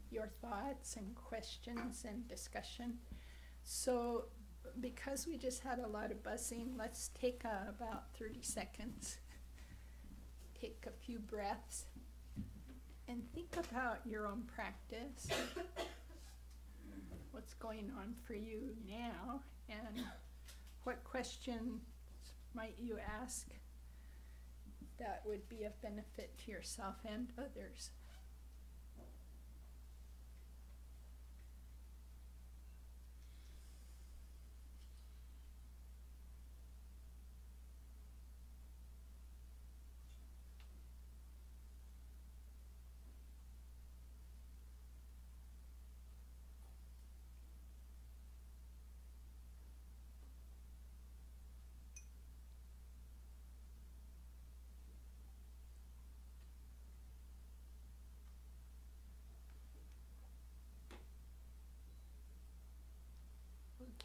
your thoughts and questions and discussion. So because we just had a lot of buzzing, let's take about 30 seconds. Take a few breaths and think about your own practice. What's going on for you now, and what questions might you ask that would be of benefit to yourself and others?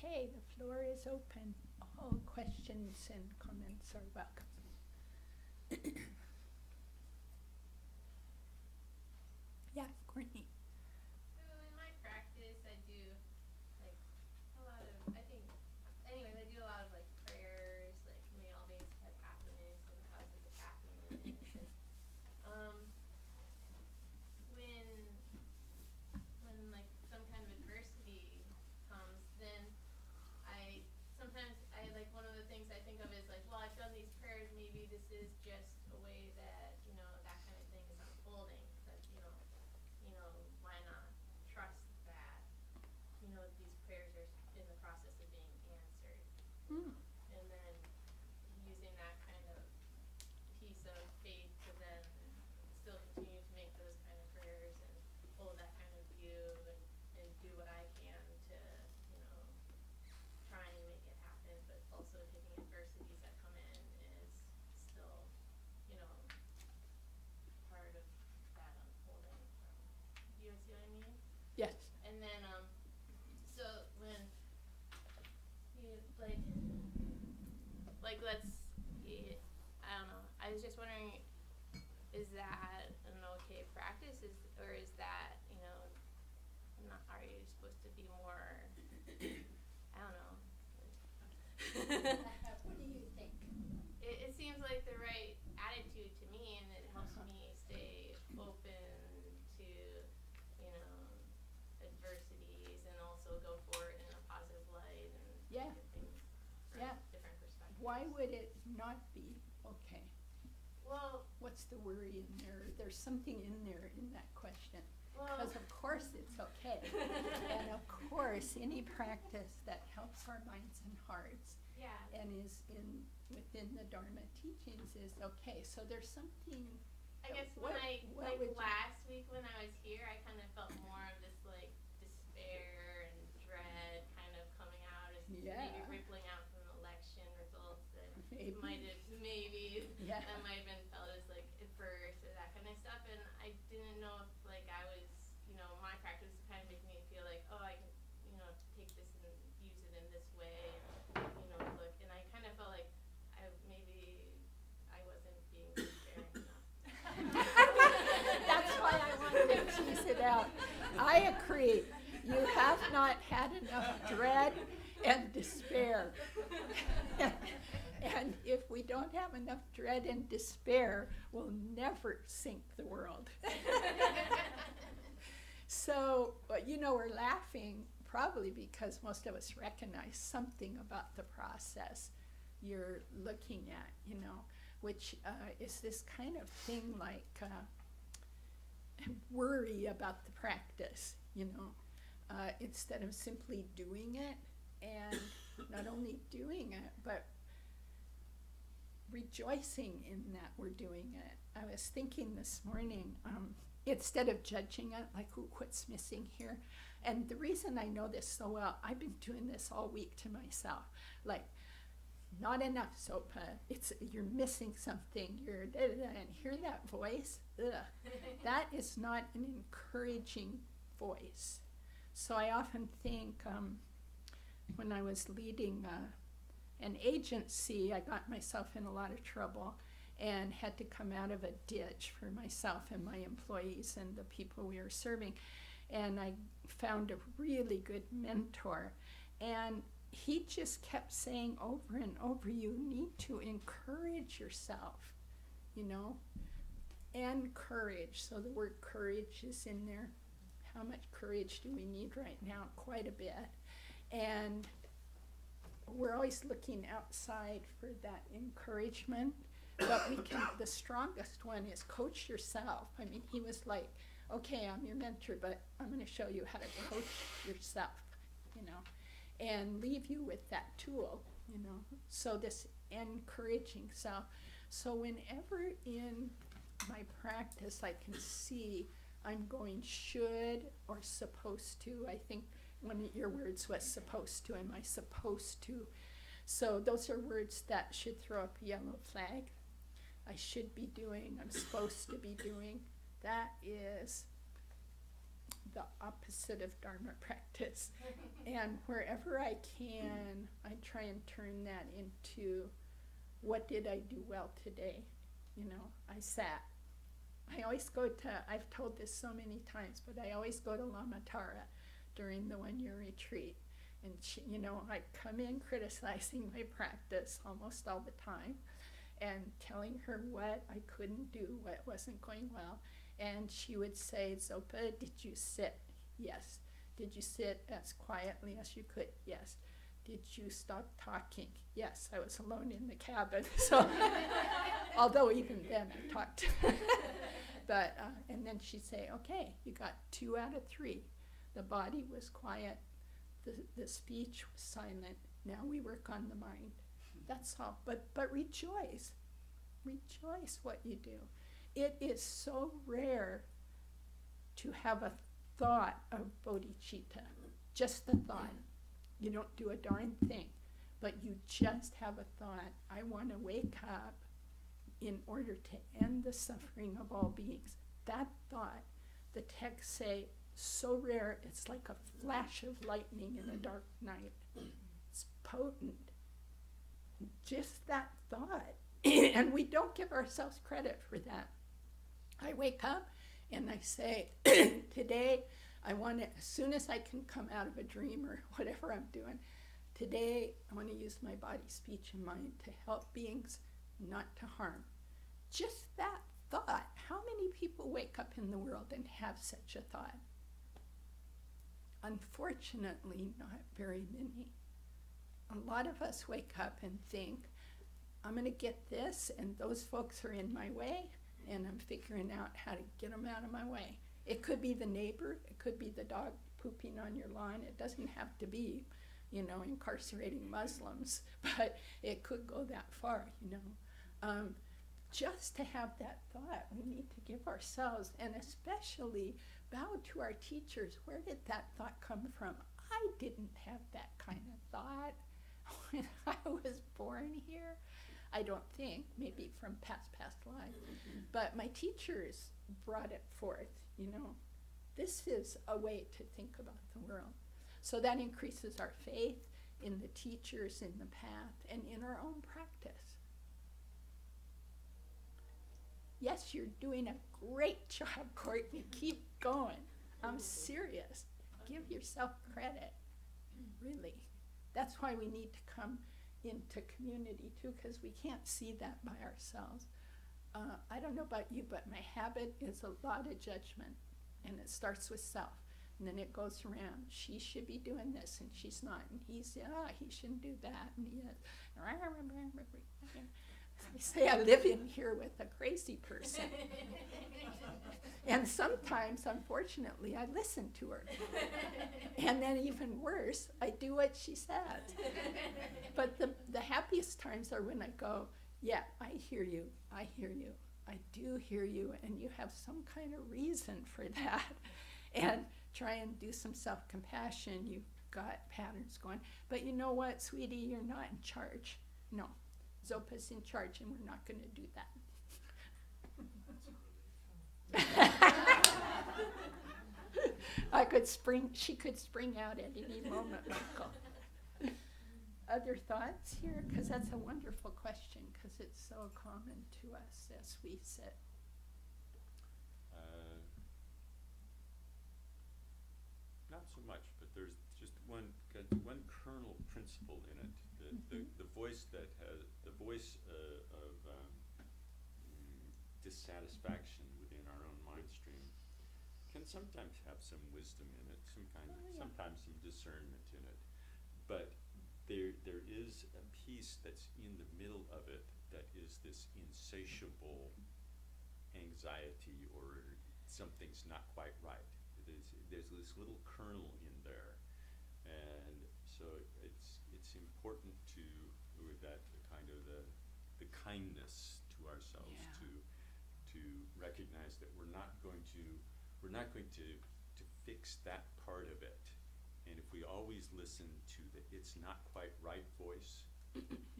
Okay, the floor is open. All questions and comments are welcome. Yeah, Courtney. So in my practice, I do like a lot of, I think, anyways, I do a lot of like prayers, like may all beings have happiness and causes of happiness. And, when like some kind of adversity comes, then sometimes I like one of the things I think of is like, well, I've done these prayers, maybe this is just a way that, that kind of thing is unfolding. That, why not trust that, these prayers are in the process of being answered. And then using that kind of piece of faith to then still continue to make those kind of prayers and hold that kind of view and do what I can to, try and make it happen, but also taking adversities that come in is still, part of that unfolding. Do you see what I mean? Yes. And then, so when you, I don't know, I was just wondering, is that an okay practice, or is that, are you supposed to be more, I don't know. What do you think? It seems like the right attitude to me, and it helps me stay open to, adversities, and also go forward in a positive light and Yeah. look at things from different perspectives. Why would it not be okay? Well, what's the worry in there? There's something in there in that question. well, Because of course it's okay. And of course any practice that helps our minds and hearts yeah. and is within the Dharma teachings is okay. So there's something. I guess last week when I was here, I kind of felt more of this despair and dread kind of coming out, as maybe rippling out from the election results that maybe yeah. that might have been felt as adverse or that kind of stuff. And I didn't know if I was, my practice is kind of making me feel like, oh, I can, take this and use it in this way, and, look. And I kind of felt like maybe I wasn't being despairing enough. That's why I wanted to tease it out. I agree. You have not had enough dread and despair. And if we don't have enough dread and despair, we'll never sink the world. So, we're laughing probably because most of us recognize something about the process you're looking at, which is this kind of thing like worry about the practice, instead of simply doing it, and not only doing it, but rejoicing in that we're doing it. I was thinking this morning, instead of judging it, what's missing here? And the reason I know this so well, I've been doing this all week to myself. Not enough, Zopa. You're missing something. You're and hear that voice? Ugh. That is not an encouraging voice. So I often think when I was leading an agency, I got myself in a lot of trouble. and had to come out of a ditch for myself and my employees and the people we were serving. And I found a really good mentor. And he just kept saying over and over, you need to encourage yourself, you know, and courage. So the word courage is in there. How much courage do we need right now? Quite a bit. And we're always looking outside for that encouragement. But the strongest one is coach yourself. I mean, he was like, okay, I'm your mentor, but I'm going to show you how to coach yourself, you know, and leave you with that tool, you know. So this encouraging self. So whenever in my practice I can see I'm going should or supposed to, I think one of your words was supposed to, am I supposed to? So those are words that should throw up a yellow flag. I should be doing, I'm supposed to be doing. That is the opposite of Dharma practice. And wherever I can, I try and turn that into what did I do well today? You know, I sat. I always go to, I've told this so many times, but I always go to Lama Tara during the one-year retreat. And she, you know, I come in criticizing my practice almost all the time and telling her what I couldn't do, what wasn't going well. And she would say, Zopa, did you sit? Yes. Did you sit as quietly as you could? Yes. Did you stop talking? Yes. I was alone in the cabin. So, although even then I talked. But, and then she'd say, okay, you got 2 out of 3. The body was quiet. The speech was silent. Now we work on the mind. That's all. But rejoice. Rejoice what you do. It is so rare to have a thought of bodhicitta. Just the thought. You don't do a darn thing. But you just have a thought. I want to wake up in order to end the suffering of all beings. That thought, the texts say, so rare, it's like a flash of lightning in a dark night. It's potent. Just that thought. And we don't give ourselves credit for that. I wake up and I say, today I want to, as soon as I can come out of a dream or whatever I'm doing, today I want to use my body, speech, and mind to help beings, not to harm. Just that thought. How many people wake up in the world and have such a thought? Unfortunately, not very many. A lot of us wake up and think, I'm going to get this, and those folks are in my way, and I'm figuring out how to get them out of my way. It could be the neighbor, it could be the dog pooping on your lawn. It doesn't have to be, you know, incarcerating Muslims, but it could go that far, you know. Just to have that thought, we need to give ourselves, and especially bow to our teachers. Where did that thought come from? I didn't have that kind of thought when I was born here. I don't think, maybe from past lives. But my teachers brought it forth, you know. This is a way to think about the world. So that increases our faith in the teachers, in the path, and in our own practice. Yes, you're doing a great job, Courtney. Keep going. I'm serious. Give yourself credit, really. That's why we need to come into community, too, because we can't see that by ourselves. I don't know about you, but my habit is a lot of judgment, and it starts with self. And then it goes around, she should be doing this, and she's not. And he shouldn't do that, and he is. I say I live in here with a crazy person. And sometimes, unfortunately, I listen to her. And then even worse, I do what she says. But the happiest times are when I go, yeah, I hear you, I do hear you, and you have some kind of reason for that. And try and do some self-compassion. You've got patterns going. But you know what, sweetie, you're not in charge. No. Zopa's in charge, and we're not going to do that. She could spring out at any moment, Michael. other thoughts here? Because that's a wonderful question, because it's so common to us as we sit. Not so much, but there's just one kernel principle in it. The voice that has the voice of dissatisfaction within our own mind stream can sometimes have some wisdom in it, sometimes some discernment in it. But there is a piece that's in the middle of it that is this insatiable anxiety, or something's not quite right. There's this little kernel in there, and so it's important to with that kind of the kindness to ourselves, to recognize that we're not going to fix that part of it. And if we always listen to the "it's not quite right" voice,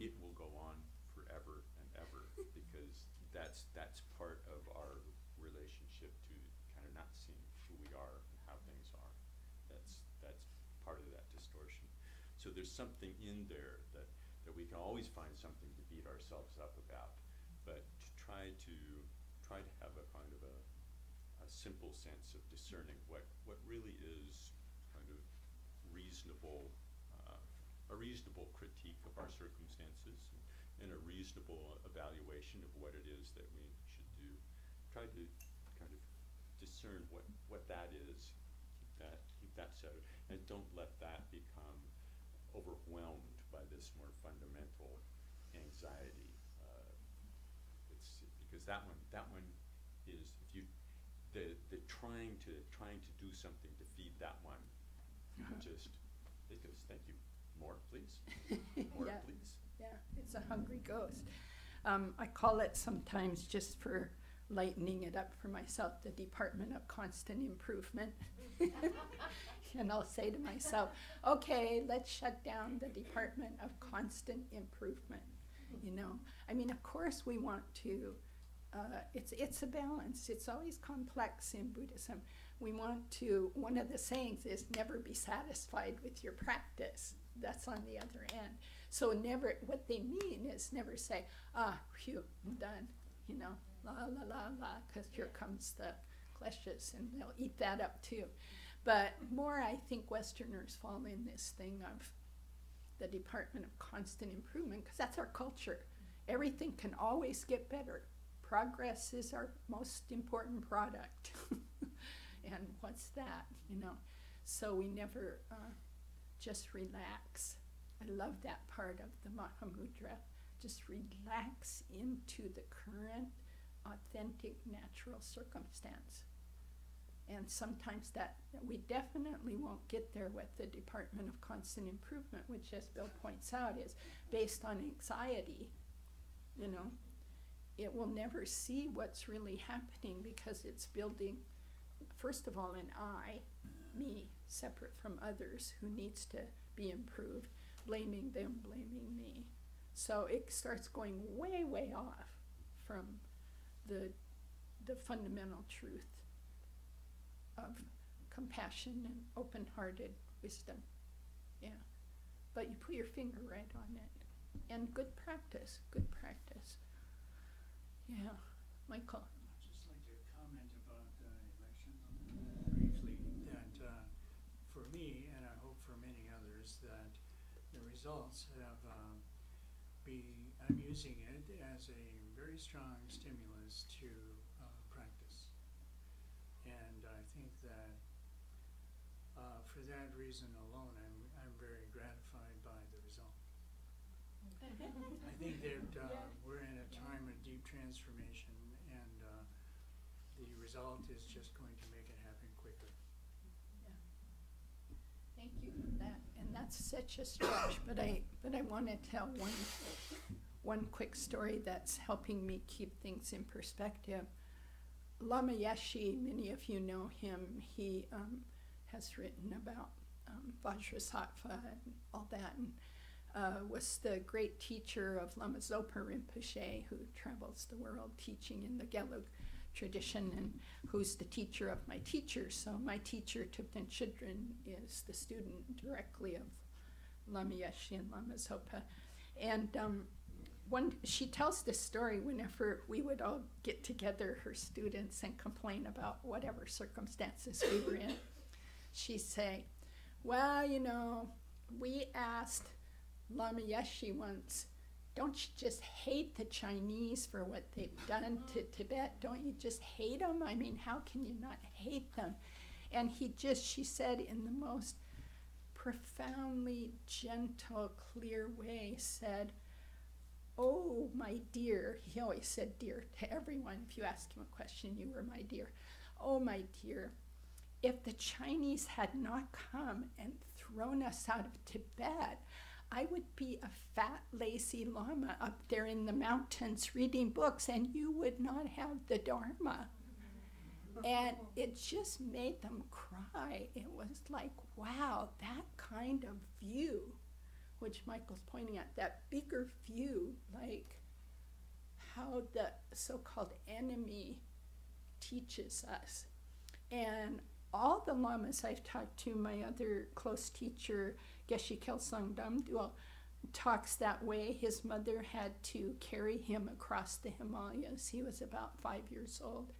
it will go on forever and ever, because that's part of our relationship to kind of not seeing who we are and how things are. That's part of that distortion. So there's something in there that we can always find something to beat ourselves up about, but to try to have a kind of a simple sense of discerning what really is kind of reasonable, a reasonable critique of our circumstances, and a reasonable evaluation of what it is that we should do. Try to kind of discern what that is, keep that settled, and don't let that become overwhelmed by this more fundamental anxiety. It's because that one is, if you the trying to do something to feed that one, it goes, thank you, more please, more please. Yeah, it's a hungry ghost. I call it sometimes, just for lightening it up for myself, the Department of Constant Improvement. And I'll say to myself, okay, let's shut down the Department of Constant Improvement. I mean, of course we want to, it's a balance. It's always complex in Buddhism. We want to, one of the sayings is never be satisfied with your practice. That's on the other end. So never, what they mean is never say, phew, I'm done, la, la, la, la, because here comes the kleshas, and they'll eat that up too. But more, I think Westerners fall in this thing of the Department of Constant Improvement, because that's our culture. Everything can always get better. Progress is our most important product. And what's that, So we never just relax. I love that part of the Mahamudra. Just relax into the current, authentic, natural circumstance. And sometimes that we definitely won't get there with the Department of Constant Improvement, which, as Bill points out, is based on anxiety. It will never see what's really happening, because it's building, first of all, an I, me, separate from others, who needs to be improved, blaming them, blaming me. So it starts going way, way off from the fundamental truth of compassion and open-hearted wisdom. Yeah. But you put your finger right on it. And good practice. Yeah. Michael. I'd just like to comment about the election briefly, that for me, and I hope for many others, that the results have I'm using it as a very strong stimulus to practice. And I think that for that reason alone, I'm very gratified by the result. I think that we're in a time of deep transformation, and the result is just going to make it happen quicker. Yeah. Thank you for that. And that's such a stretch, but I want to tell one quick story that's helping me keep things in perspective. Lama Yeshe, many of you know him. He has written about Vajrasattva and all that, and was the great teacher of Lama Zopa Rinpoche, who travels the world teaching in the Gelug tradition, and who's the teacher of my teacher. So my teacher, Thupten Chudrin, is the student directly of Lama Yeshe and Lama Zopa. And she tells this story whenever we would all get together, her students, and complain about whatever circumstances we were in. She'd say, well, we asked Lama Yeshe once, don't you just hate the Chinese for what they've done to Tibet? Don't you just hate them? I mean, how can you not hate them? And she said in the most profoundly gentle, clear way, said, oh, my dear. He always said dear to everyone. If you ask him a question, you were my dear. Oh, my dear, if the Chinese had not come and thrown us out of Tibet, I would be a fat, lazy lama up there in the mountains reading books, and you would not have the Dharma. And it just made them cry. It was like, wow, that kind of view, which Michael's pointing at, that bigger view, like how the so-called enemy teaches us. And all the lamas I've talked to, my other close teacher, Geshe Kelsang Damdul, talks that way. His mother had to carry him across the Himalayas. He was about 5 years old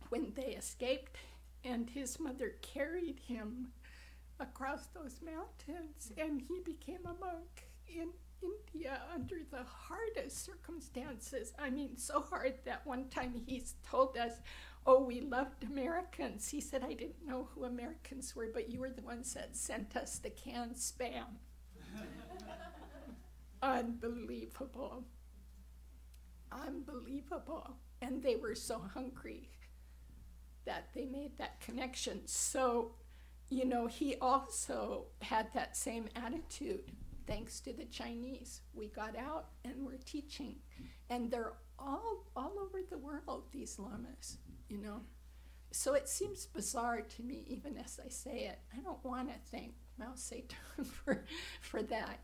when they escaped, and his mother carried him across those mountains, and he became a monk in India under the hardest circumstances. I mean, so hard that one time he's told us, oh, we loved Americans. He said, I didn't know who Americans were, but you were the ones that sent us the canned Spam. Unbelievable. Unbelievable. And they were so hungry that they made that connection. So, he also had that same attitude. Thanks to the Chinese, we got out and we're teaching. And they're all over the world, these lamas, So it seems bizarre to me, even as I say it. I don't want to thank Mao Zedong for that,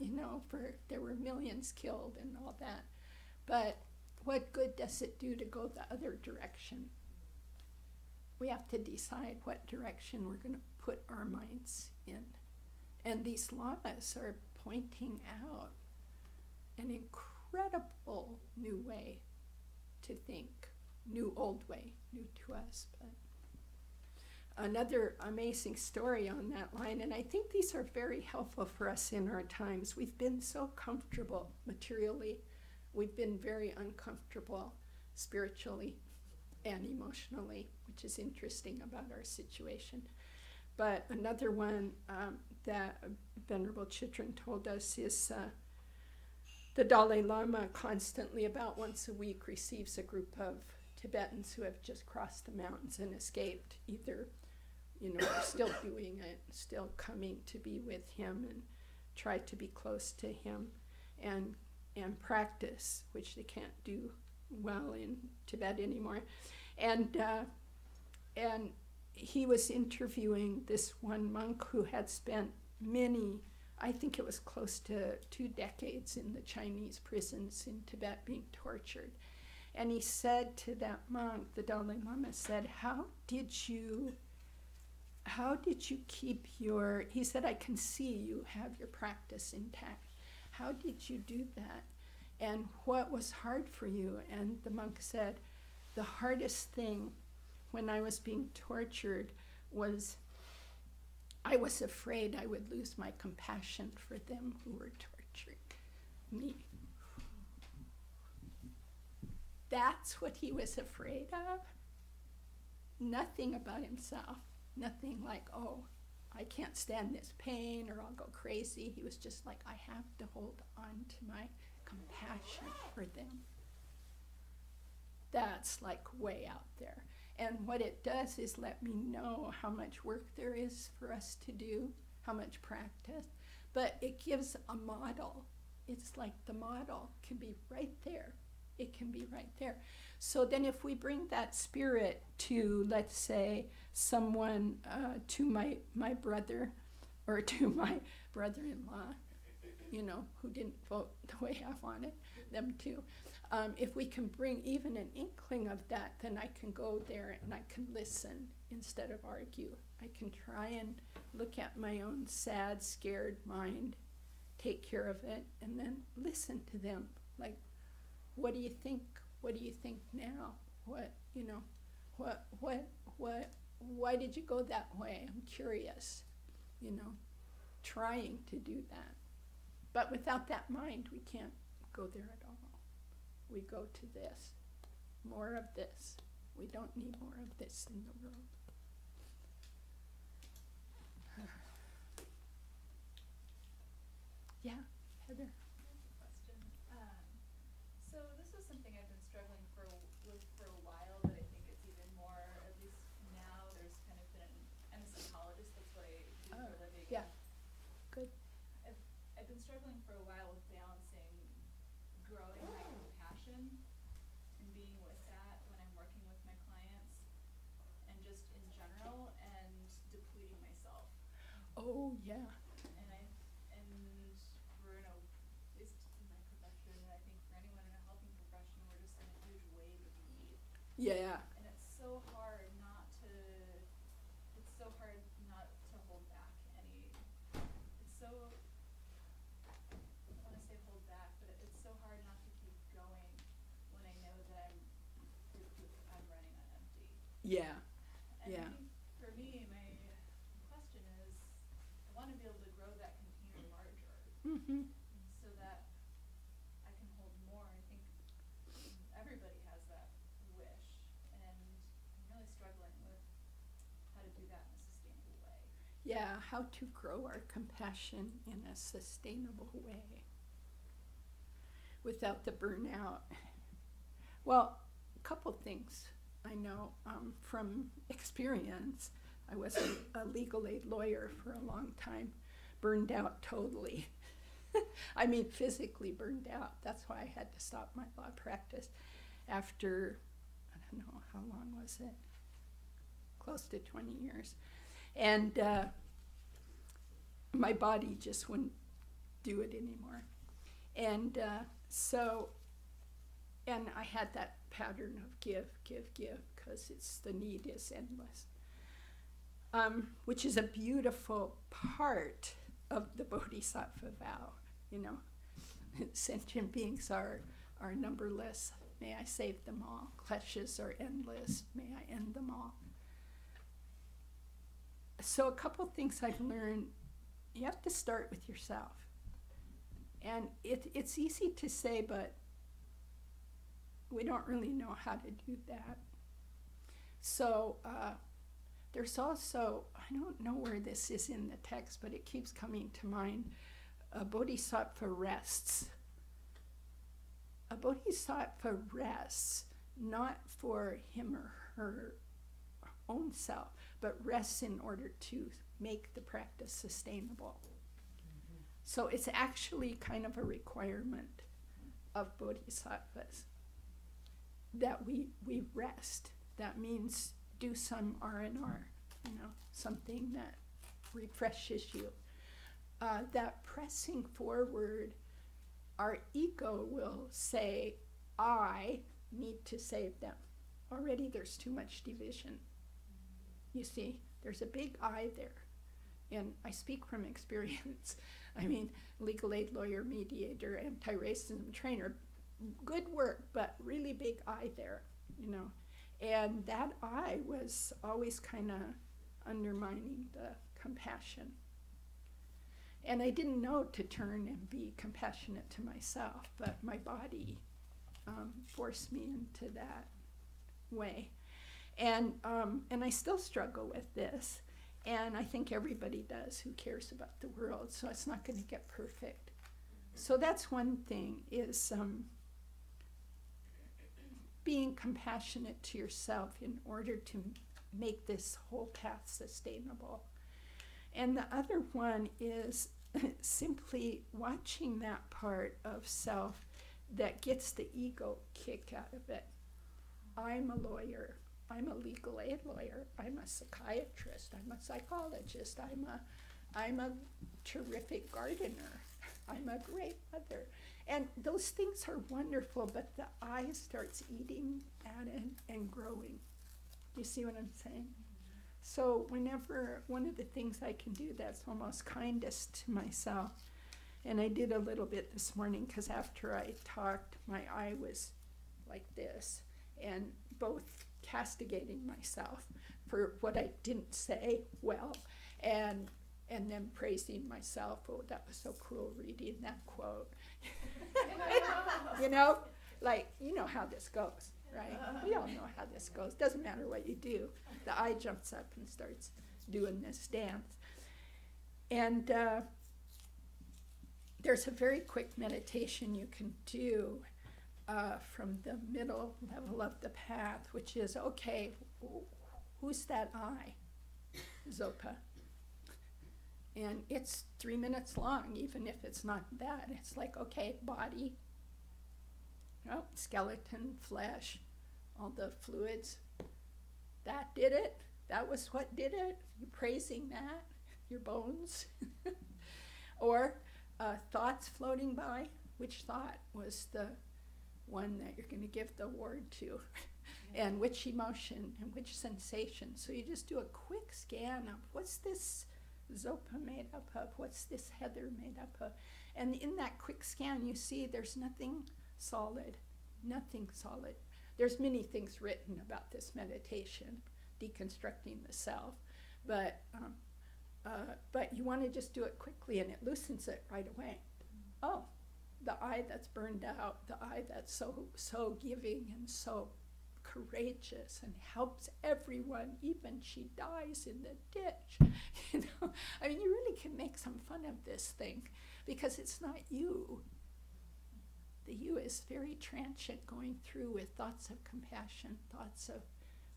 for there were millions killed and all that. But what good does it do to go the other direction? We have to decide what direction we're going to put our minds in. And these lamas are pointing out an incredible new way to think, new old way, new to us. But another amazing story on that line, and I think these are very helpful for us in our times. We've been so comfortable materially. We've been very uncomfortable spiritually and emotionally, which is interesting about our situation. But another one that Venerable Chitran told us is the Dalai Lama constantly, about once a week, receives a group of Tibetans who have just crossed the mountains and escaped, either, are still doing it, still coming to be with him and try to be close to him and practice, which they can't do well in Tibet anymore. And he was interviewing this one monk who had spent many, I think it was close to 2 decades in the Chinese prisons in Tibet being tortured. And he said to that monk, the Dalai Lama said, how did you keep he said, I can see you have your practice intact. How did you do that? And what was hard for you? And the monk said, the hardest thing when I was being tortured was I was afraid I would lose my compassion for them who were torturing me. That's what he was afraid of. Nothing about himself. Nothing like, oh, I can't stand this pain or I'll go crazy. He was just like, I have to hold on to my compassion for them. That's like way out there. And what it does is let me know how much work there is for us to do, how much practice. But it gives a model. It's like the model can be right there. It can be right there. So then if we bring that spirit to, let's say, someone, to my brother or to my brother-in-law, who didn't vote the way I wanted them to, If we can bring even an inkling of that, then I can go there and I can listen instead of argue. I can try and look at my own sad, scared mind, take care of it, and then listen to them. Like, what do you think? What do you think now? What, you know, why did you go that way? I'm curious, you know, trying to do that. But without that mind, we can't go there at all. We go to this, more of this. We don't need more of this in the world. Yeah, Heather. Question. So this was something I've been struggling with for a while, but I think it's even more, at least now, there's kind of been I'm a psychologist, that's what I do for a living. Yeah, good. I've been struggling for a while with balancing growing my compassion and being with that when I'm working with my clients and just in general, and depleting myself. Oh, yeah. We're in a, at least in my profession, and I think for anyone in a helping profession, we're just in a huge wave of need. Yeah. And it's so hard not to hold back any, it's so, I don't want to say hold back, but it's so hard not to keep going when I know that I'm running on empty. Yeah. And Yeah. I think for me, my question is, I want to be able to grow that container larger. Mm-hmm. So that I can hold more. I think everybody has that wish, and I'm really struggling with how to do that in a sustainable way. Yeah, how to grow our compassion in a sustainable way without the burnout. Well, a couple things I know from experience. I was a legal aid lawyer for a long time, burned out totally. I mean, physically burned out. That's why I had to stop my law practice after, I don't know, how long was it? Close to 20 years. And my body just wouldn't do it anymore. And and I had that pattern of give, because the need is endless. Which is a beautiful part of the Bodhisattva vow, you know. Sentient beings are numberless. May I save them all. Kleshas are endless. May I end them all. So a couple things I've learned, you have to start with yourself. And it's easy to say, but we don't really know how to do that. So there's also, I don't know where this is in the text, but it keeps coming to mind, a bodhisattva rests. A bodhisattva rests not for him or her own self, but rests in order to make the practice sustainable. Mm-hmm. So it's actually kind of a requirement of bodhisattvas that we rest. That means do some R&R, you know, something that refreshes you. That pressing forward, our ego will say, I need to save them. Already there's too much division. You see, there's a big I there. And I speak from experience. I mean, legal aid lawyer, mediator, anti-racism trainer, good work, but really big I there, you know. And that I was always kind of undermining the compassion. And I didn't know to turn and be compassionate to myself, but my body forced me into that way. And I still struggle with this, and I think everybody does who cares about the world, so it's not going to get perfect. So that's one thing, is being compassionate to yourself in order to make this whole path sustainable. And the other one is simply watching that part of self that gets the ego kick out of it. I'm a lawyer. I'm a legal aid lawyer. I'm a psychiatrist. I'm a psychologist. I'm a terrific gardener. I'm a great mother. And those things are wonderful, but the I starts eating at it and growing. You see what I'm saying? So whenever, one of the things I can do that's almost kindest to myself, and I did a little bit this morning because after I talked, my eye was like this, and both castigating myself for what I didn't say well, and then praising myself. Oh, that was so cool reading that quote. You know, like, you know how this goes, right? We all know how this goes. Doesn't matter what you do. The eye jumps up and starts doing this dance. And there's a very quick meditation you can do from the middle level of the path, which is, okay, who's that I? Zopa. And it's 3 minutes long, even if it's not that. It's like, okay, body, oh, skeleton, flesh, all the fluids. That did it. That was what did it. You're praising that, your bones. Or thoughts floating by. Which thought was the one that you're going to give the award to? And which emotion and which sensation. So you just do a quick scan of what's this Zopa made up of? What's this Heather made up of? And in that quick scan, you see there's nothing solid, nothing solid. There's many things written about this meditation, deconstructing the self, but you want to just do it quickly, and it loosens it right away. Oh, the I that's burned out, the I that's so giving and so courageous and helps everyone, even she dies in the ditch. You know, I mean, you really can make some fun of this thing because it's not you. The you is very transient, going through with thoughts of compassion, thoughts of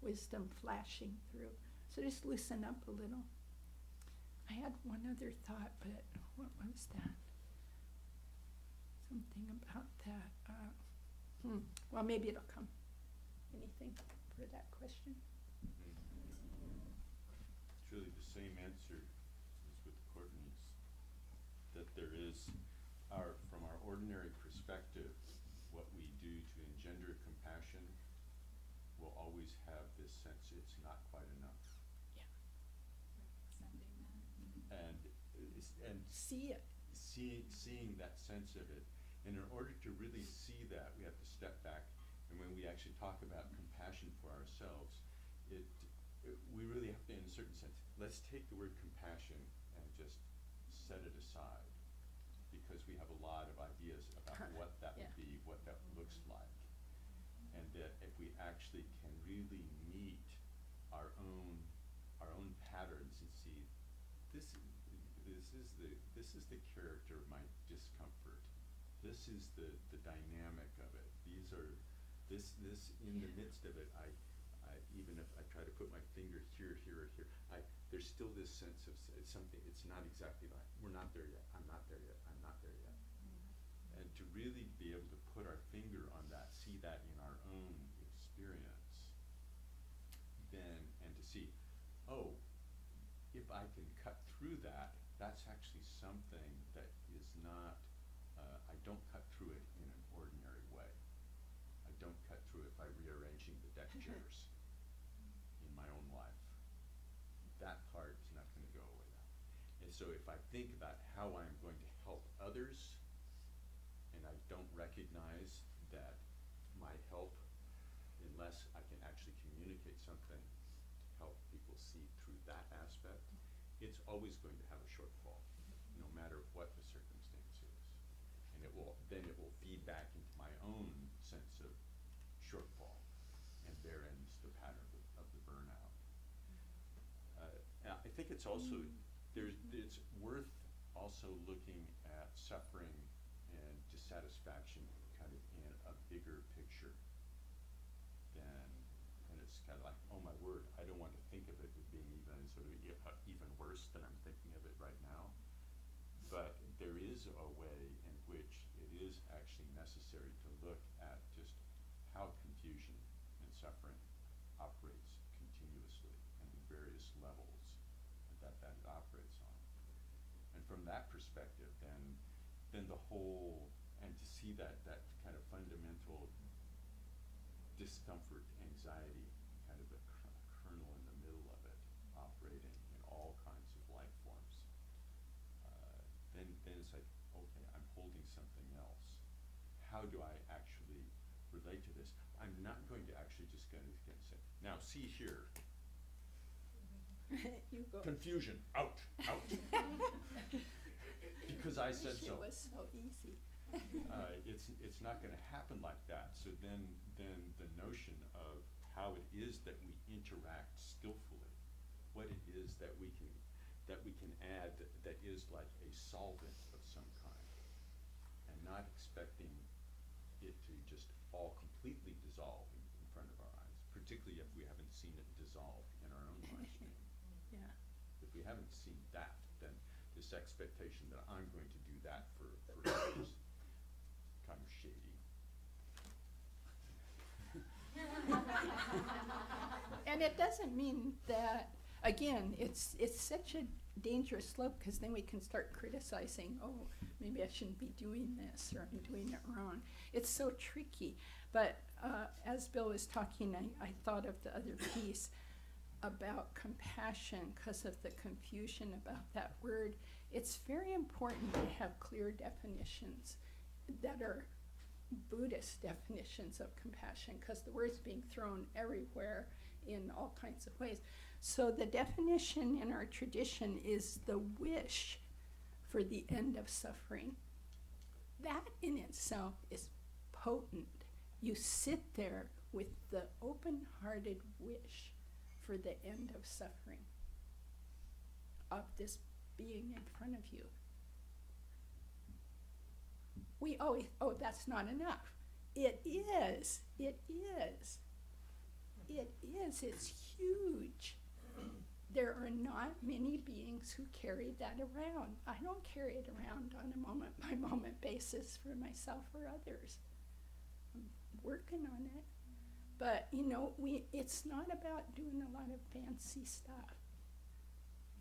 wisdom flashing through. So just loosen up a little. I had one other thought, but what was that? Something about that. Well, maybe it'll come. Anything for that question? It's really the same answer as with Courtney's, that there is, from our ordinary perspective, what we do to engender compassion will always have this sense it's not quite enough. And See it. seeing that sense of it. And in order to really see that, we have to step back. And when we actually talk about compassion for ourselves, we really have to, in a certain sense, let's take the word compassion and just set it aside, because we have a lot of ideas about what that would be, what that looks like. And that if we actually can really meet our own patterns and see, this is the character of my discomfort. This is the dynamic of it. These are this in the midst of it. I even if I try to put my finger here, there's still this sense of something. It's not exactly like we're not there yet. I'm not there yet. I'm not there yet. And to really be able to put our finger on that, see that in our own experience, then and to see, oh, if I can cut through that, that's actually something that is not. I don't cut through it in an ordinary way. I don't cut through it by rearranging the deck chairs in my own life. That part is not going to go away now. And so if I think about how I'm going to help others, and I don't recognize that my help, unless I can actually communicate something to help people see through that aspect, it's always going to have a shortfall, no matter what the circumstance is. And it will feed back into my own sense of shortfall, and there ends the pattern of the burnout. I think it's also it's worth also looking at suffering and dissatisfaction kind of in a bigger picture than, and it's kind of like, oh my word, I don't want to think of it as being even sort of even worse than I'm thinking of it right now. But there is a way in which it is actually necessary to look at just how confusion and suffering operates continuously and in various levels that it operates on. And from that perspective, then the whole and to see that kind of fundamental discomfort, anxiety, kind of the kernel in the middle of it, operating in all kinds of life forms, then it's like, okay, I'm holding something else. How do I actually relate to this? I'm not going to actually just go and say, now see here, You go. confusion, out. Because I said so. It was so easy. It's not going to happen like that. So then the notion of how it is that we interact skillfully, what it is that we can add that is like a solvent of some kind, and not expecting it to just all completely dissolve in front of our eyes, particularly if we haven't seen it dissolve in our own life stream. Yeah. If we haven't seen that, then this expectation that I'm going to do that for others is kind of shady. And it doesn't mean that, again, it's such a dangerous slope, because then we can start criticizing, oh, maybe I shouldn't be doing this, or I'm doing it wrong. It's so tricky. But as Bill was talking, I thought of the other piece about compassion because of the confusion about that word. It's very important to have clear definitions that are Buddhist definitions of compassion, because the word's being thrown everywhere in all kinds of ways. So the definition in our tradition is the wish for the end of suffering. That in itself is potent. You sit there with the open-hearted wish for the end of suffering, of this being in front of you. We always, oh, that's not enough. It is. It is. It is. It's huge. There are not many beings who carry that around. I don't carry it around on a moment-by-moment basis for myself or others. I'm working on it. But, you know, it's not about doing a lot of fancy stuff.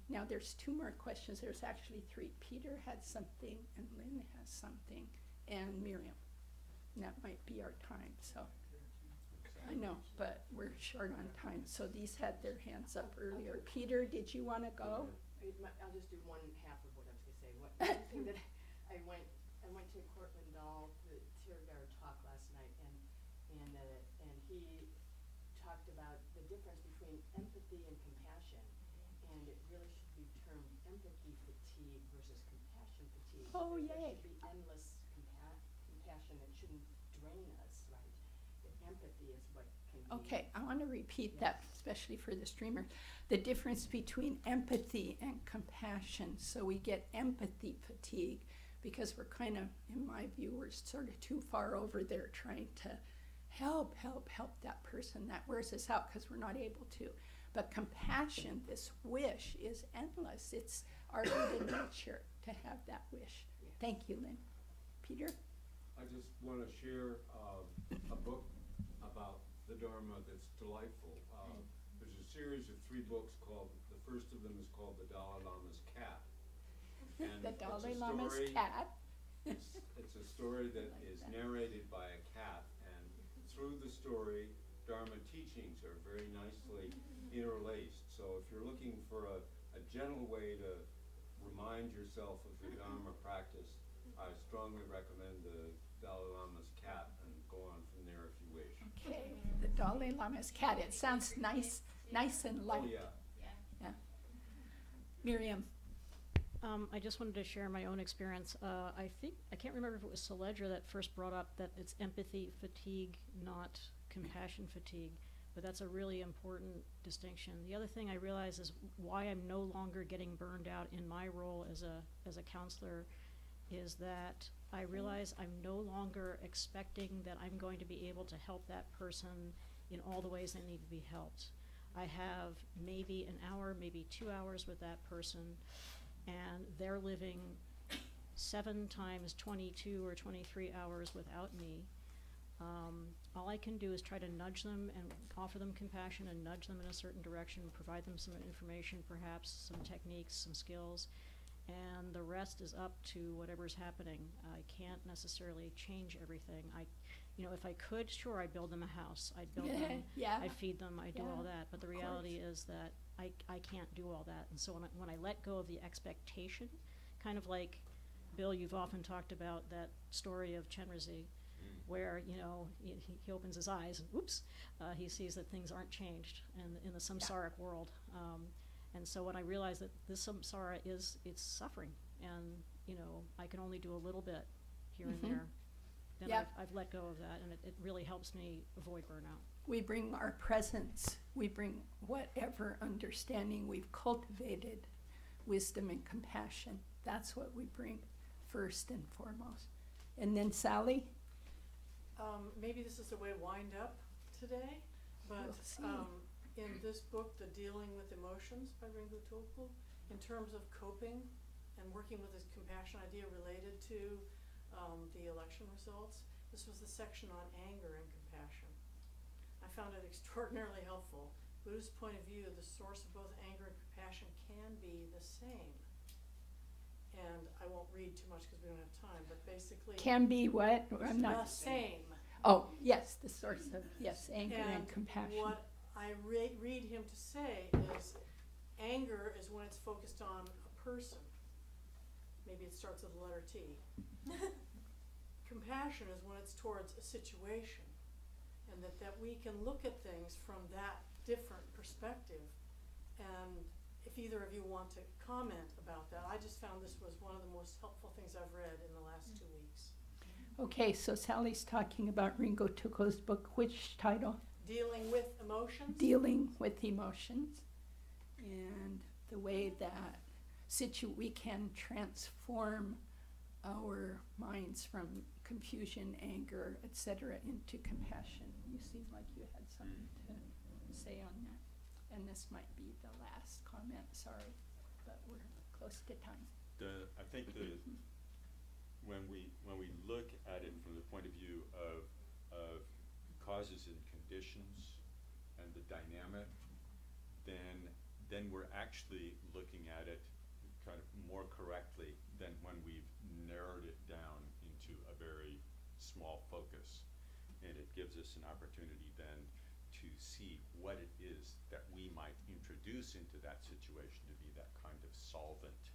Now, there's 2 more questions. There's actually 3. Peter had something, and Lynn has something, and Miriam. And that might be our time, so. I know, but we're short on time, so these had their hands up earlier. Peter, did you want to go? I'll just do one half of what I was going to say. One thing that I went to Cortland Dahl, the Tirgar talk last night, and he talked about the difference between empathy and compassion, and it really should be termed empathy fatigue versus compassion fatigue. Oh, There yay. should be endless compassion. It shouldn't drain us, right? That empathy is what can be. Okay, I want to repeat that, especially for the streamer. The difference between empathy and compassion. So we get empathy fatigue because we're kind of, in my view, we're sort of too far over there trying to help that person. That wears us out because we're not able to. But compassion, this wish, is endless. It's our human nature to have that wish. Yeah. Thank you, Lynn. Peter? I just want to share a book about the Dharma that's delightful. There's a series of 3 books called, the first of them is called The Dalai Lama's Cat. And The it's Dalai a Lama's story- cat. It's a story that like is that. narrated by a cat, and through the story, Dharma teachings are very nicely interlaced. So if you're looking for a gentle way to remind yourself of the Dharma practice, I strongly recommend the Dalai Lama's Cat, and go on from there if you wish. Okay, the Dalai Lama's cat. It sounds nice and light. Oh, yeah. Yeah. Miriam. I just wanted to share my own experience. I can't remember if it was Saledra that first brought up that it's empathy fatigue, not compassion fatigue, but that's a really important distinction. The other thing I realize is why I'm no longer getting burned out in my role as a counselor is that I realize I'm no longer expecting that I'm going to be able to help that person in all the ways they need to be helped. I have maybe an hour, maybe 2 hours with that person, and they're living 7 times 22 or 23 hours without me. All I can do is try to nudge them and offer them compassion and nudge them in a certain direction, provide them some information, perhaps some techniques, some skills, and the rest is up to whatever's happening. I can't necessarily change everything. If I could, sure, I'd build them a house. I'd build them, Yeah. I'd feed them, I'd do all Yeah, that. But the of reality is that I can't do all that. And so when I let go of the expectation, kind of like, Bill, you've often talked about that story of Chenrezig, where, he opens his eyes and whoops, he sees that things aren't changed in the samsaric world. And so when I realize that this samsara it's suffering, and, I can only do a little bit here and there, then Yep. I've let go of that, and it really helps me avoid burnout. We bring our presence, we bring whatever understanding we've cultivated, wisdom and compassion. That's what we bring first and foremost. And then Sally? Maybe this is the way to wind up today, but We'll see. in this book, The Dealing with Emotions by Ringo Tulku, in terms of coping and working with this compassion idea related to the election results, this was the section on anger and compassion. I found it extraordinarily helpful. Buddhist point of view, the source of both anger and compassion can be the same. And I won't read too much because we don't have time, but basically Can be what? I'm the not. same. Oh, yes, the source of, yes, anger and compassion. What I read him to say is anger is when it's focused on a person. Maybe it starts with the letter T. Compassion is when it's towards a situation, and that we can look at things from that different perspective. And if either of you want to comment about that, I just found this was one of the most helpful things I've read in the last 2 weeks. Okay, so Sally's talking about Ringo Tulku's book. Which title? Dealing with emotions. Dealing with Emotions. And the way that we can transform our minds from confusion, anger, etc., into compassion. You seem like you had something to say on that. And this might be the last comment, sorry, but we're close to time. I think when we look at it from the point of view of causes and conditions and the dynamic, then we're actually looking at it kind of more correctly than when we've narrowed it down into a very small focus. And it gives us an opportunity then to see what it is that we might introduce into that situation to be that kind of solvent.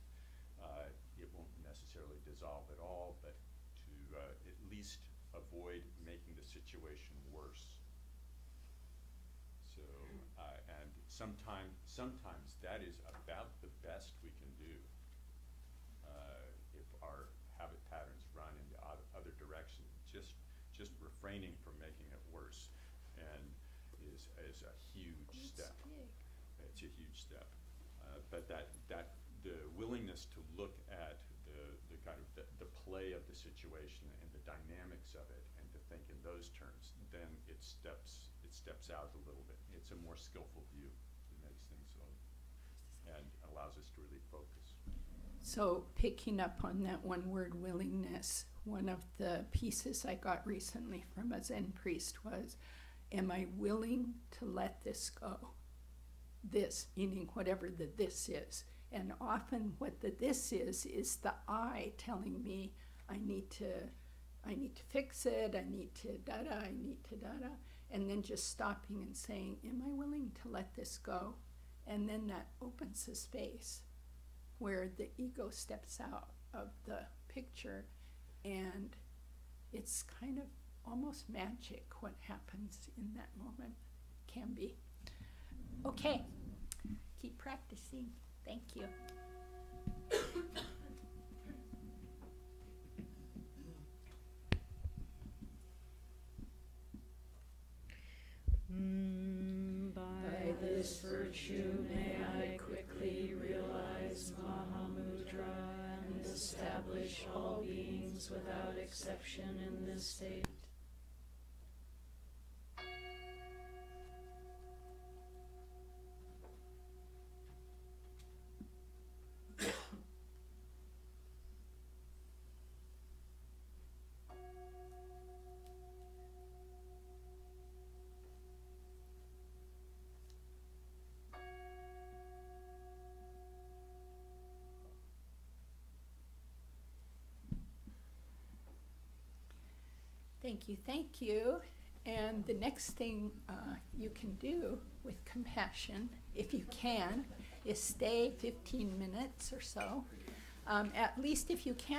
It won't necessarily dissolve at all, but to at least avoid making the situation worse. So, and sometimes that is about the best we can do. If our habit patterns run in the other direction, just refraining from making it worse, and is a huge step. It's a huge step. But that the willingness to look at the kind of the play of the situation and the dynamics of it, and to think in those terms, then it steps out a little bit. It's a more skillful view. It makes things so, and allows us to really focus. So picking up on that one word, willingness, one of the pieces I got recently from a Zen priest was, am I willing to let this go? This, meaning whatever the this is. And often what the this is the I telling me I need to fix it, I need to da-da, I need to da-da. And then just stopping and saying, am I willing to let this go? And then that opens a space where the ego steps out of the picture, and it's kind of almost magic what happens in that moment. Can be. Okay, keep practicing. Thank you. By this virtue may I quickly realize Mahamudra and establish all beings without exception in this state. Thank you, thank you. And the next thing you can do with compassion, if you can, is stay 15 minutes or so. At least if you can.